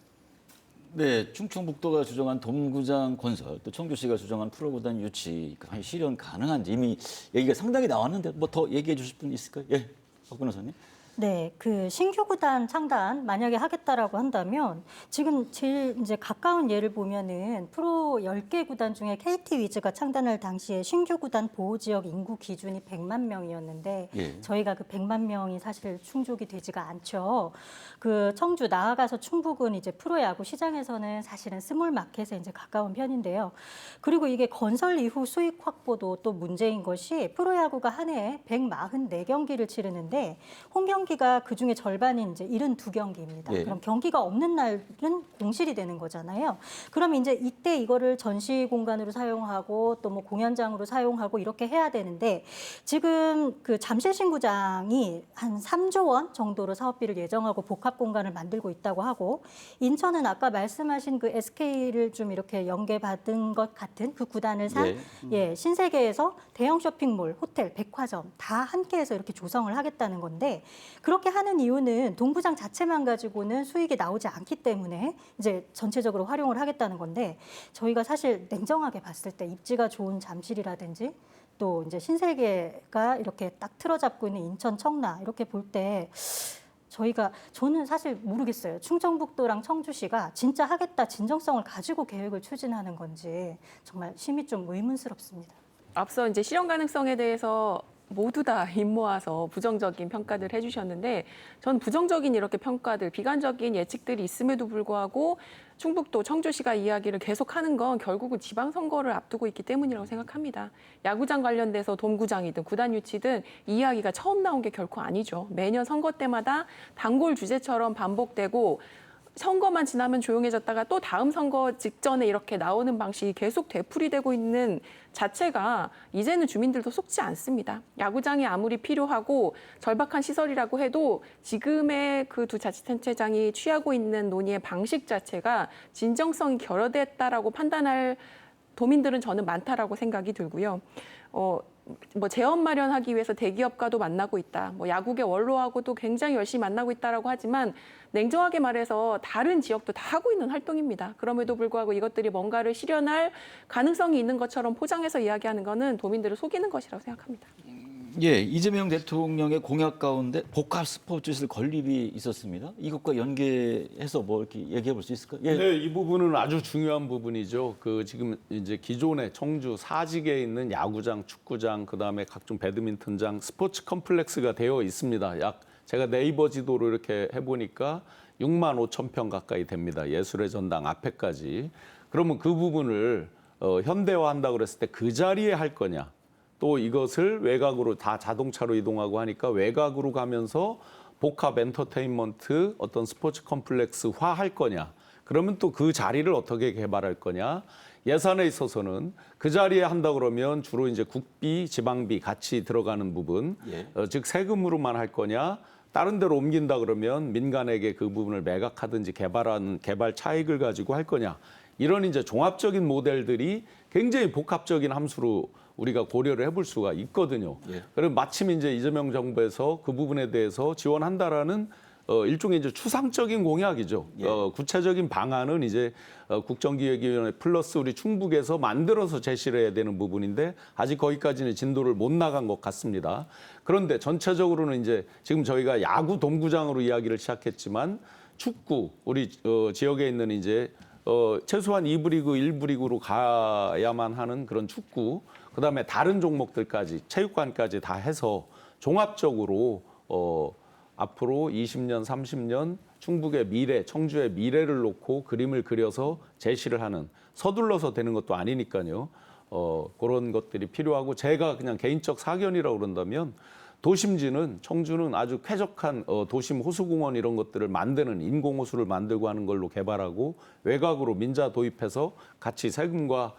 네, 충청북도가 주장한 동구장 건설, 또 청주시가 주장한 프로구단 유치 과연 실현 가능한지 이미 얘기가 상당히 나왔는데 뭐 더 얘기해 주실 분 있을까요? 예, 박 변호사님. 네, 그 신규 구단 창단 만약에 하겠다라고 한다면 지금 제일 이제 가까운 예를 보면은 프로 10개 구단 중에 KT 위즈가 창단할 당시에 신규 구단 보호 지역 인구 기준이 100만 명이었는데 예. 저희가 그 100만 명이 사실 충족이 되지가 않죠. 그 청주 나아가서 충북은 이제 프로야구 시장에서는 사실은 스몰 마켓에 이제 가까운 편인데요. 그리고 이게 건설 이후 수익 확보도 또 문제인 것이 프로야구가 한 해에 144경기를 치르는데 홈 경기가 그 중에 절반인 이제 72경기입니다. 예. 그럼 경기가 없는 날은 공실이 되는 거잖아요. 그럼 이제 이때 이거를 전시 공간으로 사용하고 또 뭐 공연장으로 사용하고 이렇게 해야 되는데 지금 그 잠실신구장이 한 3조 원 정도로 사업비를 예정하고 복합 공간을 만들고 있다고 하고 인천은 아까 말씀하신 그 SK를 좀 이렇게 연계받은 것 같은 그 구단을 산 신세계에서 대형 쇼핑몰, 호텔, 백화점 다 함께해서 이렇게 조성을 하겠다는 건데 그렇게 하는 이유는 동부장 자체만 가지고는 수익이 나오지 않기 때문에 이제 전체적으로 활용을 하겠다는 건데 저희가 사실 냉정하게 봤을 때 입지가 좋은 잠실이라든지 또 이제 신세계가 이렇게 딱 틀어잡고 있는 인천, 청라 이렇게 볼 때 저는 사실 모르겠어요. 충청북도랑 청주시가 진짜 하겠다 진정성을 가지고 계획을 추진하는 건지 정말 심히 좀 의문스럽습니다. 앞서 이제 실현 가능성에 대해서 모두 다 입모아서 부정적인 평가들 해주셨는데 전 부정적인 이렇게 평가들, 비관적인 예측들이 있음에도 불구하고 충북도 청주시가 이야기를 계속하는 건 결국은 지방선거를 앞두고 있기 때문이라고 생각합니다. 야구장 관련돼서 돔구장이든 구단 유치든 이 이야기가 처음 나온 게 결코 아니죠. 매년 선거 때마다 단골 주제처럼 반복되고 선거만 지나면 조용해졌다가 또 다음 선거 직전에 이렇게 나오는 방식이 계속 되풀이되고 있는 자체가 이제는 주민들도 속지 않습니다. 야구장이 아무리 필요하고 절박한 시설이라고 해도 지금의 그 두 자치단체장이 취하고 있는 논의의 방식 자체가 진정성이 결여됐다라고 판단할 도민들은 저는 많다라고 생각이 들고요. 뭐 재원 마련하기 위해서 대기업과도 만나고 있다. 뭐 야구계 원로하고도 굉장히 열심히 만나고 있다라고 하지만 냉정하게 말해서 다른 지역도 다 하고 있는 활동입니다. 그럼에도 불구하고 이것들이 뭔가를 실현할 가능성이 있는 것처럼 포장해서 이야기하는 것은 도민들을 속이는 것이라고 생각합니다. 예, 이재명 대통령의 공약 가운데 복합 스포츠시설 건립이 있었습니다. 이것과 연계해서 뭐 이렇게 얘기해 볼 수 있을까요? 예. 네, 이 부분은 아주 중요한 부분이죠. 그 지금 이제 기존에 청주 사직에 있는 야구장, 축구장, 그다음에 각종 배드민턴장, 스포츠 컴플렉스가 되어 있습니다. 제가 네이버 지도로 이렇게 해보니까 6만 5천 평 가까이 됩니다. 예술의 전당 앞에까지. 그러면 그 부분을 현대화한다고 그랬을 때 그 자리에 할 거냐? 또 이것을 외곽으로 다 자동차로 이동하고 하니까 외곽으로 가면서 복합 엔터테인먼트 어떤 스포츠 컴플렉스화 할 거냐. 그러면 또 그 자리를 어떻게 개발할 거냐. 예산에 있어서는 그 자리에 한다 그러면 주로 이제 국비, 지방비 같이 들어가는 부분, 즉 세금으로만 할 거냐. 다른 데로 옮긴다 그러면 민간에게 그 부분을 매각하든지 개발 차익을 가지고 할 거냐. 이런 이제 종합적인 모델들이 굉장히 복합적인 함수로 우리가 고려를 해볼 수가 있거든요. 그럼 마침 이제 이재명 정부에서 그 부분에 대해서 지원한다라는 일종의 이제 추상적인 공약이죠. 예. 구체적인 방안은 이제 국정기획위원회 플러스 우리 충북에서 만들어서 제시를 해야 되는 부분인데 아직 거기까지는 진도를 못 나간 것 같습니다. 그런데 전체적으로는 이제 지금 저희가 야구 돔구장으로 이야기를 시작했지만 축구 우리 지역에 있는 이제 최소한 2부 리그, 1부 리그로 가야만 하는 그런 축구, 그다음에 다른 종목들까지 체육관까지 다 해서 종합적으로 앞으로 20년, 30년 충북의 미래, 청주의 미래를 놓고 그림을 그려서 제시를 하는, 서둘러서 되는 것도 아니니까요. 그런 것들이 필요하고, 제가 그냥 개인적 사견이라고 그런다면 도심지는, 청주는 아주 쾌적한 도심 호수공원 이런 것들을 만드는, 인공호수를 만들고 하는 걸로 개발하고 외곽으로 민자 도입해서 같이 세금과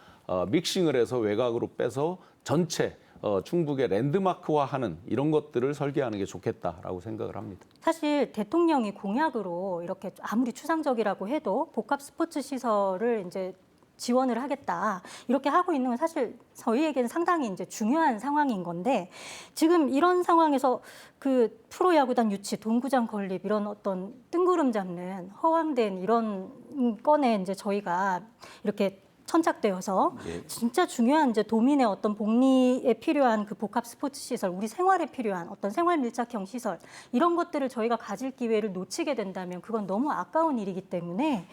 믹싱을 해서 외곽으로 빼서 전체 충북의 랜드마크화하는 이런 것들을 설계하는 게 좋겠다라고 생각을 합니다. 사실 대통령이 공약으로 이렇게 아무리 추상적이라고 해도 복합 스포츠 시설을 이제 지원을 하겠다 이렇게 하고 있는 건 사실 저희에게는 상당히 이제 중요한 상황인 건데, 지금 이런 상황에서 그 프로야구단 유치, 동구장 건립 이런 어떤 뜬구름 잡는 허황된 이런 건에 이제 저희가 이렇게 천착되어서 예. 진짜 중요한 이제 도민의 어떤 복리에 필요한 그 복합 스포츠 시설, 우리 생활에 필요한 어떤 생활 밀착형 시설 이런 것들을 저희가 가질 기회를 놓치게 된다면 그건 너무 아까운 일이기 때문에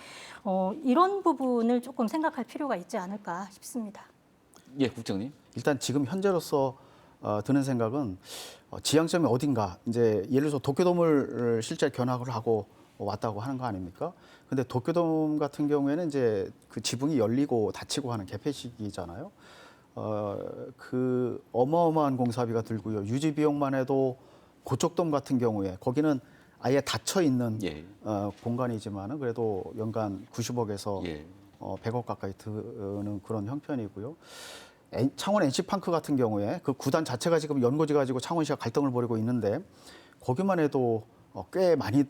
이런 부분을 조금 생각할 필요가 있지 않을까 싶습니다. 예, 국장님. 일단 지금 현재로서 드는 생각은 지향점이 어딘가, 이제 예를 들어서 도쿄돔을 실제 견학을 하고 왔다고 하는 거 아닙니까? 근데 도쿄돔 같은 경우에는 이제 그 지붕이 열리고 닫히고 하는 개폐식이잖아요. 그 어마어마한 공사비가 들고요. 유지 비용만 해도 고척돔 같은 경우에 거기는 아예 닫혀 있는 예. 공간이지만은 그래도 연간 90억에서 예. 100억 가까이 드는 그런 형편이고요. 창원 NC팡크 같은 경우에 그 구단 자체가 지금 연고지 가지고 창원시와 갈등을 벌이고 있는데 거기만 해도 꽤 많이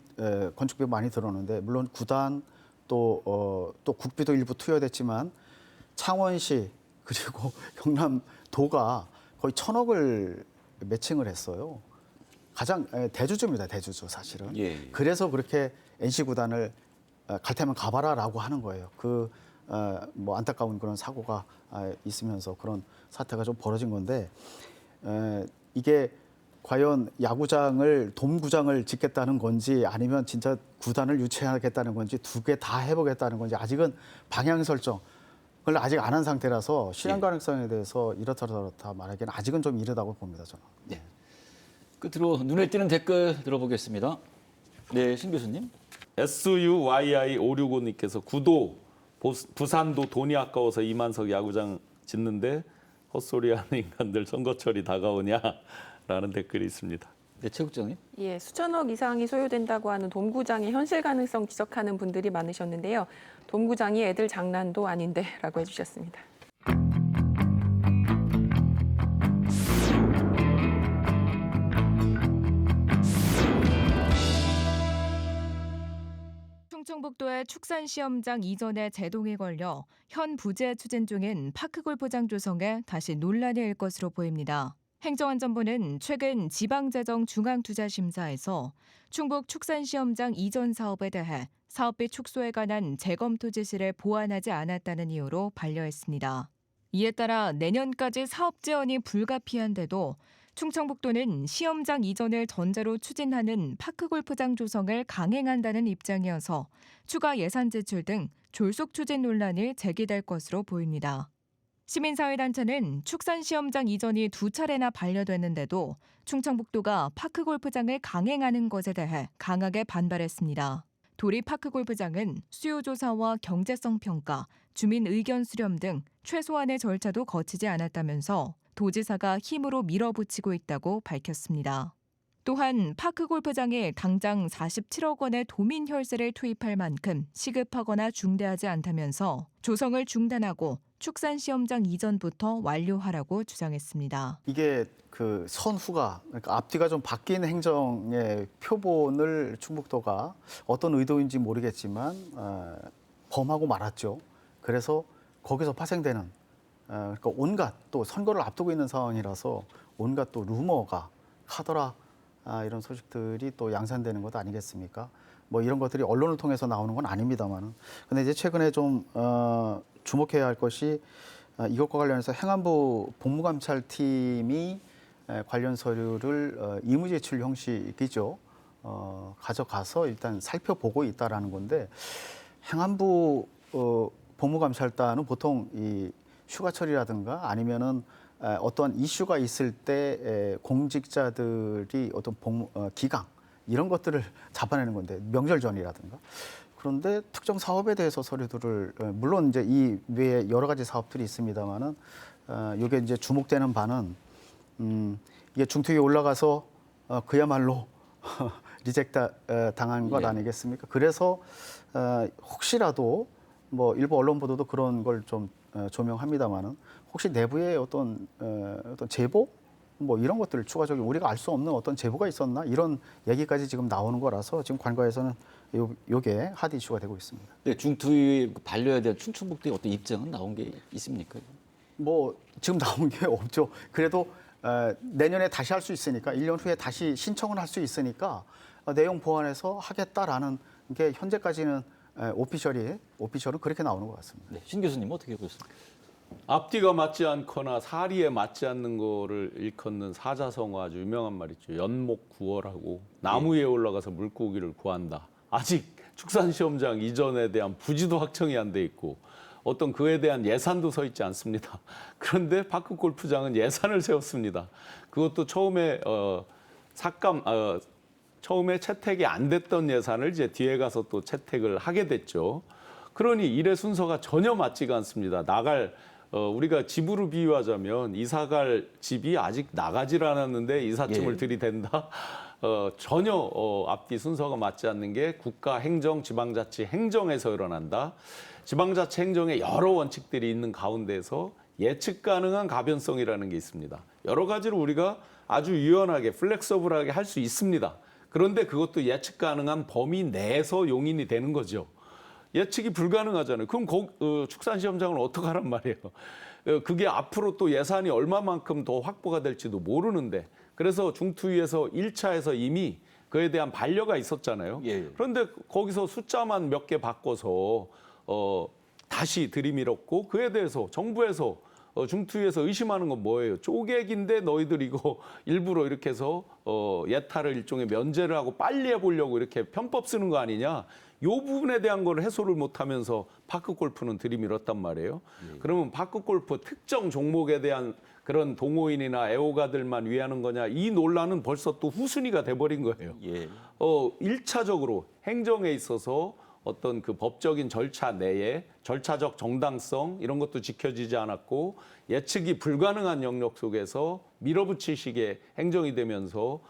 건축비 많이 들었는데, 물론 구단 또 국비도 일부 투여됐지만 창원시 그리고 경남도가 거의 1,000억을 매칭을 했어요. 가장 대주주입니다, 대주주 사실은. 예. 그래서 그렇게 NC 구단을 갈 테면 가봐라라고 하는 거예요. 뭐 안타까운 그런 사고가 있으면서 그런 사태가 좀 벌어진 건데, 이게 과연 야구장을 돔구장을 짓겠다는 건지 아니면 진짜 구단을 유치하겠다는 건지 두 개 다 해보겠다는 건지 아직은 방향 설정 그걸 아직 안 한 상태라서 실현 가능성에 대해서 이렇다 저렇다 말하기는 아직은 좀 이르다고 봅니다, 저는. 네. 끝으로 눈에 띄는 댓글 들어보겠습니다. 네, 신 교수님. SUYI565님께서 구도 부산도 돈이 아까워서 이만석 야구장 짓는데 헛소리하는 인간들 선거철이 다가오냐라는 댓글이 있습니다. 네, 최 국장님. 예, 수천억 이상이 소요된다고 하는 돔구장의 현실 가능성 지적하는 분들이 많으셨는데요. 돔구장이 애들 장난도 아닌데라고 해주셨습니다. 충청북도의 축산시험장 이전에 제동이 걸려 현 부재 추진 중인 파크골프장 조성에 다시 논란이 일 것으로 보입니다. 행정안전부는 최근 지방재정중앙투자심사에서 충북 축산시험장 이전 사업에 대해 사업비 축소에 관한 재검토 지시를 보완하지 않았다는 이유로 반려했습니다. 이에 따라 내년까지 사업 지원이 불가피한데도 충청북도는 시험장 이전을 전제로 추진하는 파크골프장 조성을 강행한다는 입장이어서 추가 예산 지출 등 졸속 추진 논란이 제기될 것으로 보입니다. 시민사회단체는 축산시험장 이전이 2차례나 반려됐는데도 충청북도가 파크골프장을 강행하는 것에 대해 강하게 반발했습니다. 도리 파크골프장은 수요조사와 경제성 평가, 주민 의견 수렴 등 최소한의 절차도 거치지 않았다면서 도지사가 힘으로 밀어붙이고 있다고 밝혔습니다. 또한 파크골프장에 당장 47억 원의 도민 혈세를 투입할 만큼 시급하거나 중대하지 않다면서 조성을 중단하고 축산시험장 이전부터 완료하라고 주장했습니다. 이게 그 선후가, 그러니까 앞뒤가 좀 바뀐 행정의 표본을 충북도가 어떤 의도인지 모르겠지만 범하고 말았죠. 그래서 거기서 파생되는 그러니까 온갖 또 선거를 앞두고 있는 상황이라서 온갖 또 루머가 카더라 이런 소식들이 또 양산되는 것 아니겠습니까? 뭐 이런 것들이 언론을 통해서 나오는 건 아닙니다만은. 근데 이제 최근에 좀 주목해야 할 것이 이것과 관련해서 행안부 법무감찰팀이 관련 서류를 이무제출 형식이죠. 가져가서 일단 살펴보고 있다라는 건데 행안부 법무감찰단은 보통 이 휴가철이라든가 아니면은 어떤 이슈가 있을 때 공직자들이 어떤 기강 이런 것들을 잡아내는 건데 명절 전이라든가. 그런데 특정 사업에 대해서 서류들을 물론 이제 이 외에 여러 가지 사업들이 있습니다만은 이게 이제 주목되는 바는 이게 중투위에 올라가서 그야말로 리젝트 당한 것 아니겠습니까? 그래서 혹시라도 뭐 일부 언론 보도도 그런 걸 좀 조명합니다만은 혹시 내부에 어떤 제보 뭐 이런 것들을 추가적인 우리가 알 수 없는 어떤 제보가 있었나 이런 얘기까지 지금 나오는 거라서 지금 관과에서는 요게 핫 이슈가 되고 있습니다. 네, 중투위 반려에 대한 충청북도의 어떤 입장은 나온 게 있습니까? 뭐 지금 나온 게 없죠. 그래도 내년에 다시 할 수 있으니까 1년 후에 다시 신청을 할 수 있으니까 내용 보완해서 하겠다라는 게 현재까지는 오피셜은 그렇게 나오는 것 같습니다. 네, 신 교수님 어떻게 보셨습니까? 앞뒤가 맞지 않거나 사리에 맞지 않는 거를 일컫는 사자성어 아주 유명한 말 있죠. 연목구월하고 나무 위에 올라가서 물고기를 구한다. 아직 축산시험장 이전에 대한 부지도 확정이 안 돼 있고 어떤 그에 대한 예산도 서 있지 않습니다. 그런데 파크골프장은 예산을 세웠습니다. 그것도 처음에 처음에 채택이 안 됐던 예산을 이제 뒤에 가서 또 채택을 하게 됐죠. 그러니 일의 순서가 전혀 맞지가 않습니다. 우리가 집으로 비유하자면 이사갈 집이 아직 나가질 않았는데 이삿짐을 들이댄다. 전혀 앞뒤 순서가 맞지 않는 게 국가 행정, 지방자치 행정에서 일어난다. 지방자치 행정에 여러 원칙들이 있는 가운데서 예측 가능한 가변성이라는 게 있습니다. 여러 가지로 우리가 아주 유연하게 플렉서블하게 할 수 있습니다. 그런데 그것도 예측 가능한 범위 내에서 용인이 되는 거죠. 예측이 불가능하잖아요. 그럼 축산시험장을 어떡하란 말이에요. 그게 앞으로 또 예산이 얼마만큼 더 확보가 될지도 모르는데 그래서 중투위에서 1차에서 이미 그에 대한 반려가 있었잖아요. 그런데 거기서 숫자만 몇 개 바꿔서 다시 들이밀었고 그에 대해서 정부에서 중투위에서 의심하는 건 뭐예요? 쪼개기인데 너희들 이거 일부러 이렇게 해서 예탈을 일종의 면제를 하고 빨리 해보려고 이렇게 편법 쓰는 거 아니냐? 요 부분에 대한 걸 해소를 못하면서 파크골프는 들이밀었단 말이에요. 그러면 파크골프 특정 종목에 대한 그런 동호인이나 애호가들만 위하는 거냐? 이 논란은 벌써 또 후순위가 돼버린 거예요. 1차적으로 행정에 있어서 어떤 그 법적인 절차 내에 절차적 정당성 이런 것도 지켜지지 않았고 예측이 불가능한 영역 속에서 밀어붙이식의 행정이 되면서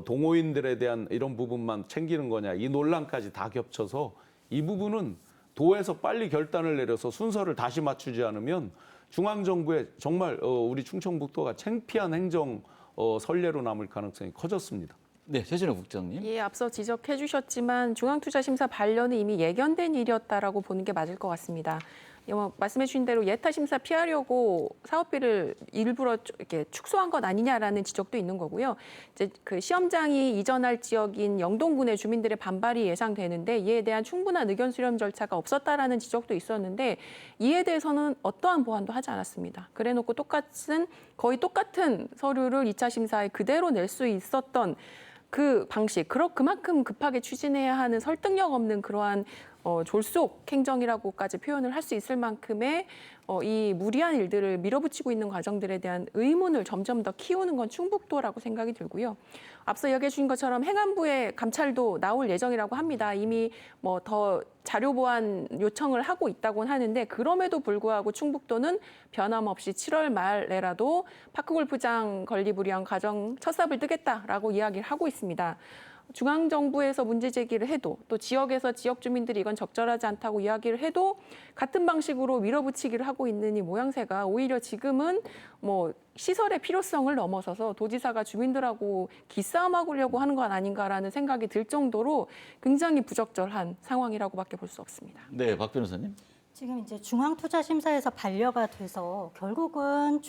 동호인들에 대한 이런 부분만 챙기는 거냐 이 논란까지 다 겹쳐서 이 부분은 도에서 빨리 결단을 내려서 순서를 다시 맞추지 않으면 중앙정부에 정말 우리 충청북도가 창피한 행정 선례로 남을 가능성이 커졌습니다. 네, 최진호 국장님. 예, 앞서 지적해 주셨지만 중앙투자심사 반려는 이미 예견된 일이었다라고 보는 게 맞을 것 같습니다. 말씀해 주신 대로 예타심사 피하려고 사업비를 일부러 이렇게 축소한 것 아니냐라는 지적도 있는 거고요. 이제 그 시험장이 이전할 지역인 영동군의 주민들의 반발이 예상되는데 이에 대한 충분한 의견 수렴 절차가 없었다라는 지적도 있었는데 이에 대해서는 어떠한 보완도 하지 않았습니다. 그래놓고 거의 똑같은 서류를 2차 심사에 그대로 낼 수 있었던 그 방식, 그만큼 급하게 추진해야 하는 설득력 없는 그러한 졸속 행정이라고까지 표현을 할 수 있을 만큼의 이 무리한 일들을 밀어붙이고 있는 과정들에 대한 의문을 점점 더 키우는 건 충북도라고 생각이 들고요. 앞서 이야기해 주신 것처럼 행안부의 감찰도 나올 예정이라고 합니다. 이미 뭐 더 자료 보완 요청을 하고 있다고는 하는데 그럼에도 불구하고 충북도는 변함없이 7월 말에라도 파크골프장 건립을 위한 과정 첫 삽을 뜨겠다라고 이야기를 하고 있습니다. 중앙정부에서 문제 제기를 해도 또 지역에서 지역 주민들이 이건 적절하지 않다고 이야기를 해도 같은 방식으로 밀어붙이기를 하고 있는 이 모양새가 오히려 지금은 뭐 시설의 필요성을 넘어서서 도지사가 주민들하고 기싸움하려고 하는 건 아닌가라는 생각이 들 정도로 굉장히 부적절한 상황이라고밖에 볼 수 없습니다. 네, 박 변호사님. 지금 이제 중앙투자심사에서 반려가 돼서 결국은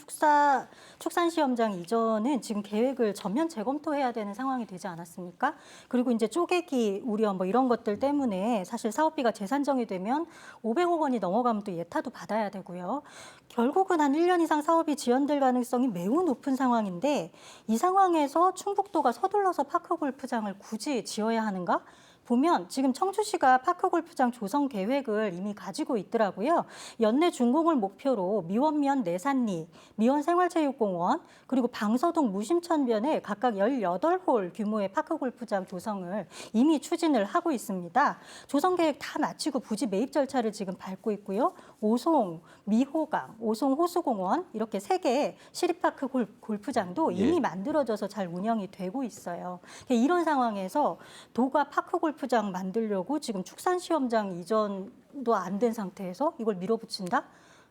축산시험장 이전은 지금 계획을 전면 재검토해야 되는 상황이 되지 않았습니까? 그리고 이제 쪼개기 우려 뭐 이런 것들 때문에 사실 사업비가 재산정이 되면 500억 원이 넘어가면 또 예타도 받아야 되고요. 결국은 한 1년 이상 사업이 지연될 가능성이 매우 높은 상황인데 이 상황에서 충북도가 서둘러서 파크골프장을 굳이 지어야 하는가? 보면 지금 청주시가 파크골프장 조성 계획을 이미 가지고 있더라고요. 연내 준공을 목표로 미원면 내산리, 미원 생활체육공원, 그리고 방서동 무심천변에 각각 18홀 규모의 파크골프장 조성을 이미 추진을 하고 있습니다. 조성 계획 다 마치고 부지 매입 절차를 지금 밟고 있고요. 오송, 미호강, 오송 호수공원 이렇게 3개 시립파크 골프장도 이미 만들어져서 잘 운영이 되고 있어요. 이런 상황에서 도가 파크골프장 만들려고 지금 축산시험장 이전도 안 된 상태에서 이걸 밀어붙인다?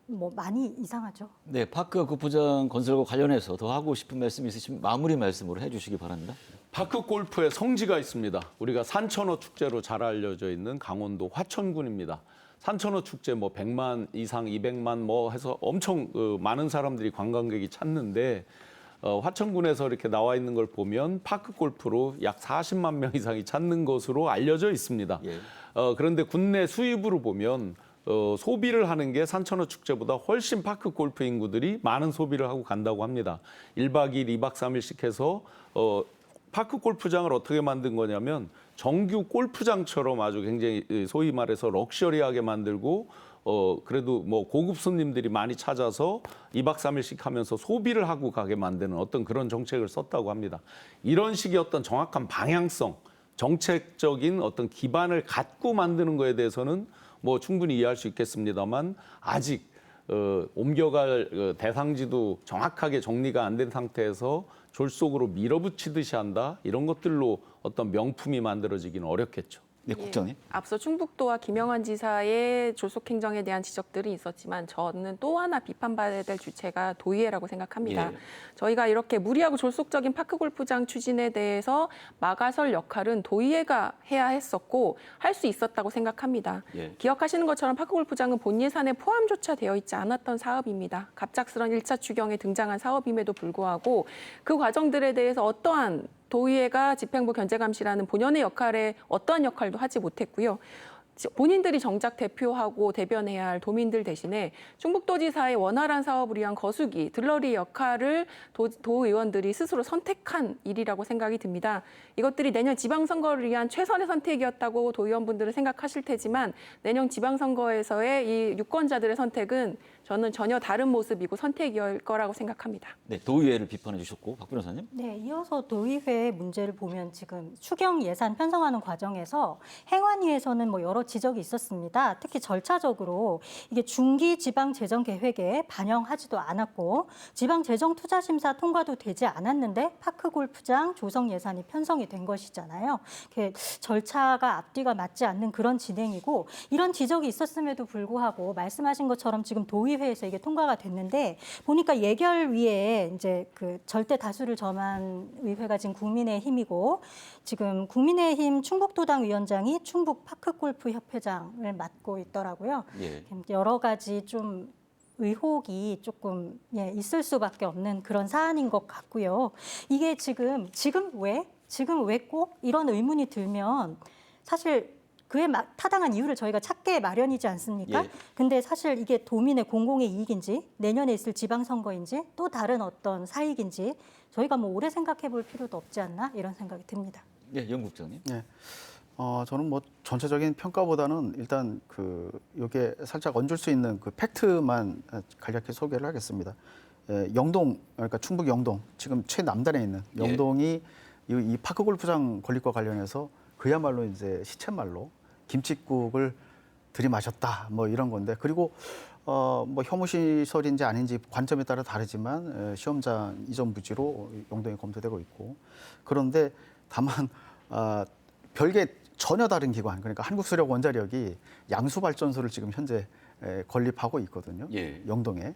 뭐 많이 이상하죠. 네, 파크 골프장 건설과 관련해서 더 하고 싶은 말씀 있으시면 마무리 말씀으로 해주시기 바랍니다. 파크 골프의 성지가 있습니다. 우리가 산천어 축제로 잘 알려져 있는 강원도 화천군입니다. 산천어 축제 뭐 100만 이상, 200만 뭐 해서 엄청 많은 사람들이 관광객이 찾는데 화천군에서 이렇게 나와 있는 걸 보면 파크 골프로 약 40만 명 이상이 찾는 것으로 알려져 있습니다. 예. 그런데 국내 수입으로 보면 소비를 하는 게 산천어 축제보다 훨씬 파크 골프 인구들이 많은 소비를 하고 간다고 합니다. 1박 2일, 2박 3일씩 해서 파크 골프장을 어떻게 만든 거냐면 정규 골프장처럼 아주 굉장히 소위 말해서 럭셔리하게 만들고 그래도 뭐 고급 손님들이 많이 찾아서 2박 3일씩 하면서 소비를 하고 가게 만드는 어떤 그런 정책을 썼다고 합니다. 이런 식의 어떤 정확한 방향성, 정책적인 어떤 기반을 갖고 만드는 거에 대해서는 뭐 충분히 이해할 수 있겠습니다만 아직 옮겨갈 대상지도 정확하게 정리가 안 된 상태에서 졸속으로 밀어붙이듯이 한다 이런 것들로 어떤 명품이 만들어지기는 어렵겠죠. 네, 국장님. 앞서 충북도와 김영환 지사의 졸속 행정에 대한 지적들이 있었지만 저는 또 하나 비판받아야 될 주체가 도의회라고 생각합니다. 예. 저희가 이렇게 무리하고 졸속적인 파크 골프장 추진에 대해서 막아설 역할은 도의회가 해야 했었고 할 수 있었다고 생각합니다. 예. 기억하시는 것처럼 파크 골프장은 본 예산에 포함조차 되어 있지 않았던 사업입니다. 갑작스런 1차 추경에 등장한 사업임에도 불구하고 그 과정들에 대해서 어떠한 도의회가 집행부 견제감시라는 본연의 역할에 어떠한 역할도 하지 못했고요. 본인들이 정작 대표하고 대변해야 할 도민들 대신에 충북도지사의 원활한 사업을 위한 거수기, 들러리 역할을 도의원들이 스스로 선택한 일이라고 생각이 듭니다. 이것들이 내년 지방선거를 위한 최선의 선택이었다고 도의원분들은 생각하실 테지만 내년 지방선거에서의 이 유권자들의 선택은 저는 전혀 다른 모습이고 선택일 거라고 생각합니다. 네, 도의회를 비판해 주셨고 박 변호사님. 네, 이어서 도의회 문제를 보면 지금 추경 예산 편성하는 과정에서 행안위에서는 뭐 여러 지적이 있었습니다. 특히 절차적으로 이게 중기 지방 재정 계획에 반영하지도 않았고 지방 재정 투자 심사 통과도 되지 않았는데 파크 골프장 조성 예산이 편성이 된 것이잖아요. 절차가 앞뒤가 맞지 않는 그런 진행이고 이런 지적이 있었음에도 불구하고 말씀하신 것처럼 지금 도의회에서 이게 통과가 됐는데 보니까 예결위에 이제 그 절대 다수를 점한 의회가 지금 국민의힘이고 지금 국민의힘 충북도당 위원장이 충북 파크골프협회장을 맡고 있더라고요. 예. 여러 가지 좀 의혹이 조금 있을 수밖에 없는 그런 사안인 것 같고요. 이게 지금 왜 꼭 이런 의문이 들면 사실 그에 타당한 이유를 저희가 찾게 마련이지 않습니까? 예. 근데 사실 이게 도민의 공공의 이익인지 내년에 있을 지방선거인지 또 다른 어떤 사익인지 저희가 뭐 오래 생각해 볼 필요도 없지 않나 이런 생각이 듭니다. 네, 영 국장님. 네. 저는 뭐 전체적인 평가보다는 일단 요게 살짝 얹을 수 있는 그 팩트만 간략히 소개를 하겠습니다. 영동, 그러니까 충북 영동, 지금 최남단에 있는 영동이 이 파크 골프장 건립과 관련해서 그야말로 이제 시쳇말로 김칫국을 들이마셨다 뭐 이런 건데 그리고 뭐 혐오 시설인지 아닌지 관점에 따라 다르지만 시험장 이전 부지로 영동이 검토되고 있고 그런데 다만 별개 전혀 다른 기관 그러니까 한국수력 원자력이 양수발전소를 지금 현재 건립하고 있거든요. 예. 영동에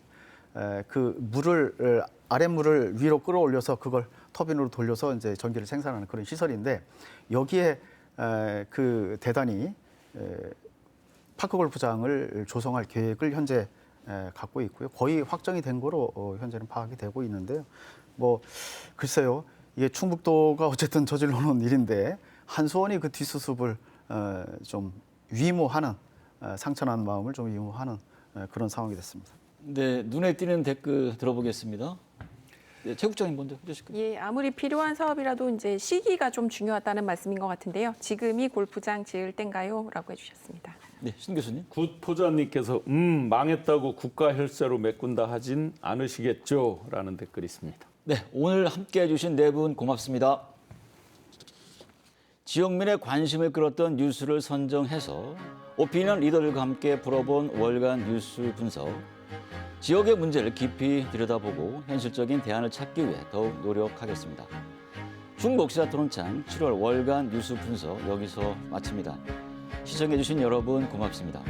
그 물을 아랫물을 위로 끌어올려서 그걸 터빈으로 돌려서 이제 전기를 생산하는 그런 시설인데 여기에 그 대단히 파크 골프장을 조성할 계획을 현재 갖고 있고요. 거의 확정이 된 거로 현재는 파악이 되고 있는데요. 뭐 글쎄요, 이게 충북도가 어쨌든 저질러 놓은 일인데 한수원이 그 뒷수습을 좀 위무하는 상처난 마음을 좀 위무하는 그런 상황이 됐습니다. 네, 눈에 띄는 댓글 들어보겠습니다. 네, 최 국장님 먼저 해주실까요? 예, 아무리 필요한 사업이라도 이제 시기가 좀 중요하다는 말씀인 것 같은데요. 지금이 골프장 지을 땐가요? 라고 해주셨습니다. 네, 신 교수님. 굿포자님께서 망했다고 국가 혈세로 메꾼다 하진 않으시겠죠? 라는 댓글이 있습니다. 네, 오늘 함께해 주신 네 분 고맙습니다. 지역민의 관심을 끌었던 뉴스를 선정해서 오피니언 리더들과 함께 풀어본 월간 뉴스 분석. 지역의 문제를 깊이 들여다보고 현실적인 대안을 찾기 위해 더욱 노력하겠습니다. 충북시사 토론창 7월 월간 뉴스 분석 여기서 마칩니다. 시청해 주신 여러분 고맙습니다.